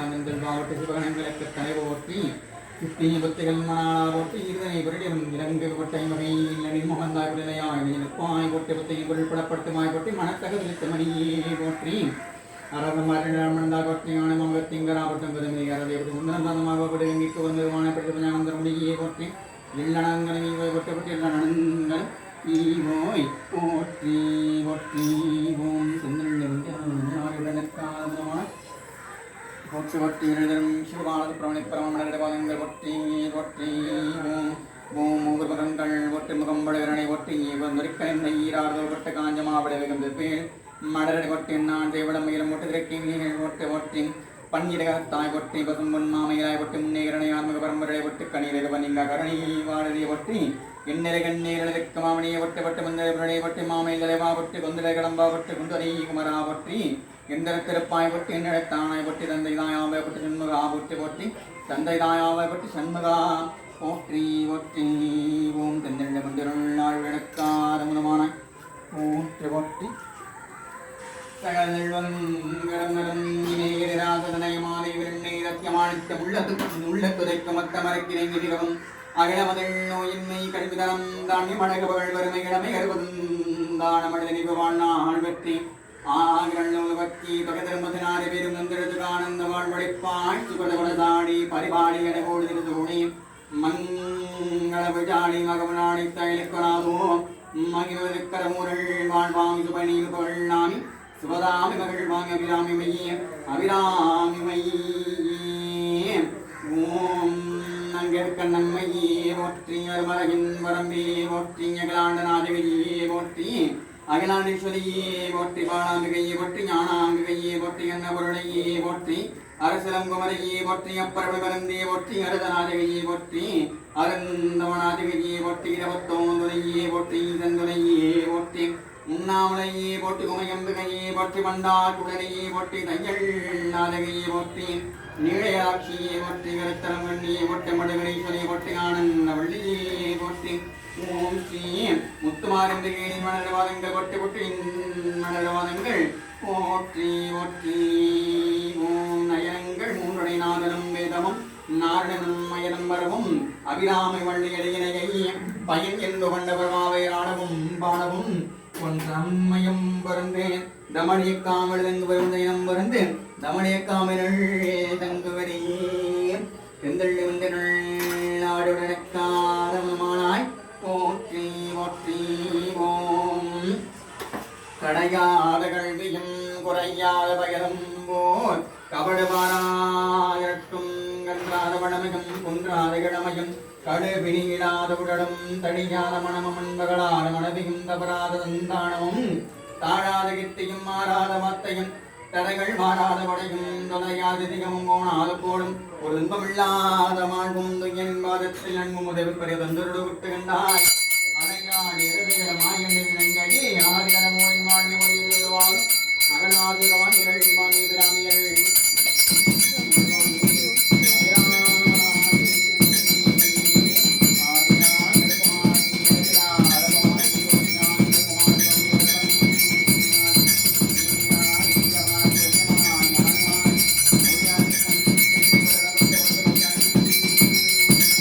திருநாந்தல் பாவட்டு சிவகணங்களுக்கு தலை போற்றி கிருஷ்ணிய பக்திகள் மணாளா போற்றி இருதனை பொருளிலும் இலங்கு கொட்டை வகை இல்லனில் முகந்தாய் விளையாய் நிற்பாய் கொட்டை பத்தையும் பொருள் படப்படுத்துமாய் போற்றி மனத்தகவிலித்த மணியே போற்றி அரபமாரிடமந்தா கொட்டி ஆனமங்கத்திங்கராபட்டம் கதமி அரதேபடி சுந்தரந்தமாகப்பட்டு எங்கிக்கு வந்து வானப்பட்டு ஞானந்தர முடியே போற்றி இல்லனங்களை கொட்டப்பட்டு இல்லனங்கள் ஈவோய் போற்றி போற்றி ஓம் சுந்தரனுக்கான போற்றி போற்றி எழுதரும் சிவபாலது பிரமணி பிரமணங்கள் போற்றி போற்றி ஓம் ஓம் முகங்கள் ஒட்டு முகம்படுகிறனை ஒட்டி வந்தொரிக்கலை ஈராறுதல் கொட்ட காஞ்சமாவட வெகுந்தேள் மடரடி கொட்டி நான் தேவடம் மயிலும் ஒட்டு திரைக்கி ஒட்டு ஒட்டி பன்னிரகத்தாய் ஒட்டி பசும்பொன் மாமையராய் ஒட்டி முன்னேகரனை ஆன்மக பரம்பரை ஒட்டு கணிரக பன்னிங்க கரணி வாழறிய ஒட்டி எண்ணிலை கண்ணீரழுக்க மாமணியை ஒட்டு பட்டு மந்திரை ஒட்டி மாமையிலவா ஒட்டி கொந்திரை கடம்பா ஒட்டு குந்தரை குமரா ஒட்டி எந்திர திருப்பாய் ஒட்டி என்னிடத்தானாய் ஒட்டி தந்தை தாயாவை ஒட்டி சண்முகா ஒட்டி ஒட்டி தந்தை தாயாவை ஒட்டி சண்முகா போற்றி ஒட்டி ஓம் தென்னிரண்ட கொண்டிருள் விளக்காத முதமானாய் போற்றி ஒட்டி சகல செல்வம் கடந்தரும் இணையராசதனை மாலை விருண்ணை ரத்தியமானித்த உள்ளத்துதைக்க மத்த மரக்கிணைங்கிறவும் அகிலமதில் நோயின்மை கல்விதரம் தாண்டி மடகவள் வறுமை கிழமை கருவதும் தானமழை நிபவாள் வெற்றி ஆகிரள் பக்தி பகதர்மதினாரி பெரும் நந்திரது ஆனந்த வாழ்வழிப்பாய் சுகதகுணதாடி பரிபாடி என போடுதிரு தோணி மங்கள விஜாடி மகவனாடி தைலக்கராதோ மகிழ்வருக்கரமுரள் வாழ்வாமி சுபநீர் புகழ் நாமி சுபதாமி மகள் வாங்கி அபிராமி மையே அபிராமி மையே ஓம் நங்கெடுக்க நன்மையே போற்றி அருமலகின் வரம்பே போற்றி அகிலாண்டநாதகையே போற்றி அகிலாண்டீஸ்வரியே போற்றி பாலாம்பிகையே போற்றி ஞானாம்பிகையே போற்றி என்ன பொருளையே போற்றி அரசலங்குமரையே போற்றி அப்பரபு பரந்தே போற்றி அரதநாதிகையே போற்றி அருந்தவநாதிகையே போற்றி இரவத்தோந்துரையே போற்றி தந்துரையே போற்றி உண்ணாமலையே போற்றி உமையம்புகையே போற்றி வண்டார் குடலையே போற்றி தையல் நாதகையே போற்றி நீழையாட்சியே போற்றி கருத்தரங்கண்ணியே போற்றி மடுகணேஸ்வரியை போற்றி ஆனந்தவள்ளியே போற்றி ஓம் ஸ்ரீ முத்துமாரம்பிகையின் மணரவாதங்கள் போற்றி போற்றி மணரவாதங்கள் போற்றி போற்றி ஓம் நயனங்கள் மூன்றுடை நாதனும் வேதமும் நாரணனும் மயனம் வரவும் அபிராமி வள்ளி அடியினையை பயன் என்று கொண்டவர்மாவை ஆடவும் பாடவும் ஒன்றம்மையும் வருந்தேன் தமணிய காமல் தங்கு வருந்தேனம் வருந்தேன் தமணிய காமர்கள் தங்குவரையே எந்தள்ளி வந்தனுள் நாடுடனக்காதமானாய் போற்றி போற்றி ஓம் கடையாத கல்வியும் குறையாத பயனும் போல் கபடுபாராயட்டும் கன்றாத வளமையும் குன்றாத கிழமையும் கடுபிணியிடாத உடலும் தடியாத மனமும் அன்பகளாத மனதியும் தவறாத சந்தானமும் தாழாத கித்தியும் மாறாத வார்த்தையும் தடைகள் மாறாத வடையும் தொலையாத திகமும் போனாத போடும் ஒரு இன்பமில்லாத வாழ்வும் துயன் பாதத்தில் அன்பும் உதவி பெரிய தந்தரோடு விட்டு கண்டாய் அணையாள் இறுதிகள் மாயம்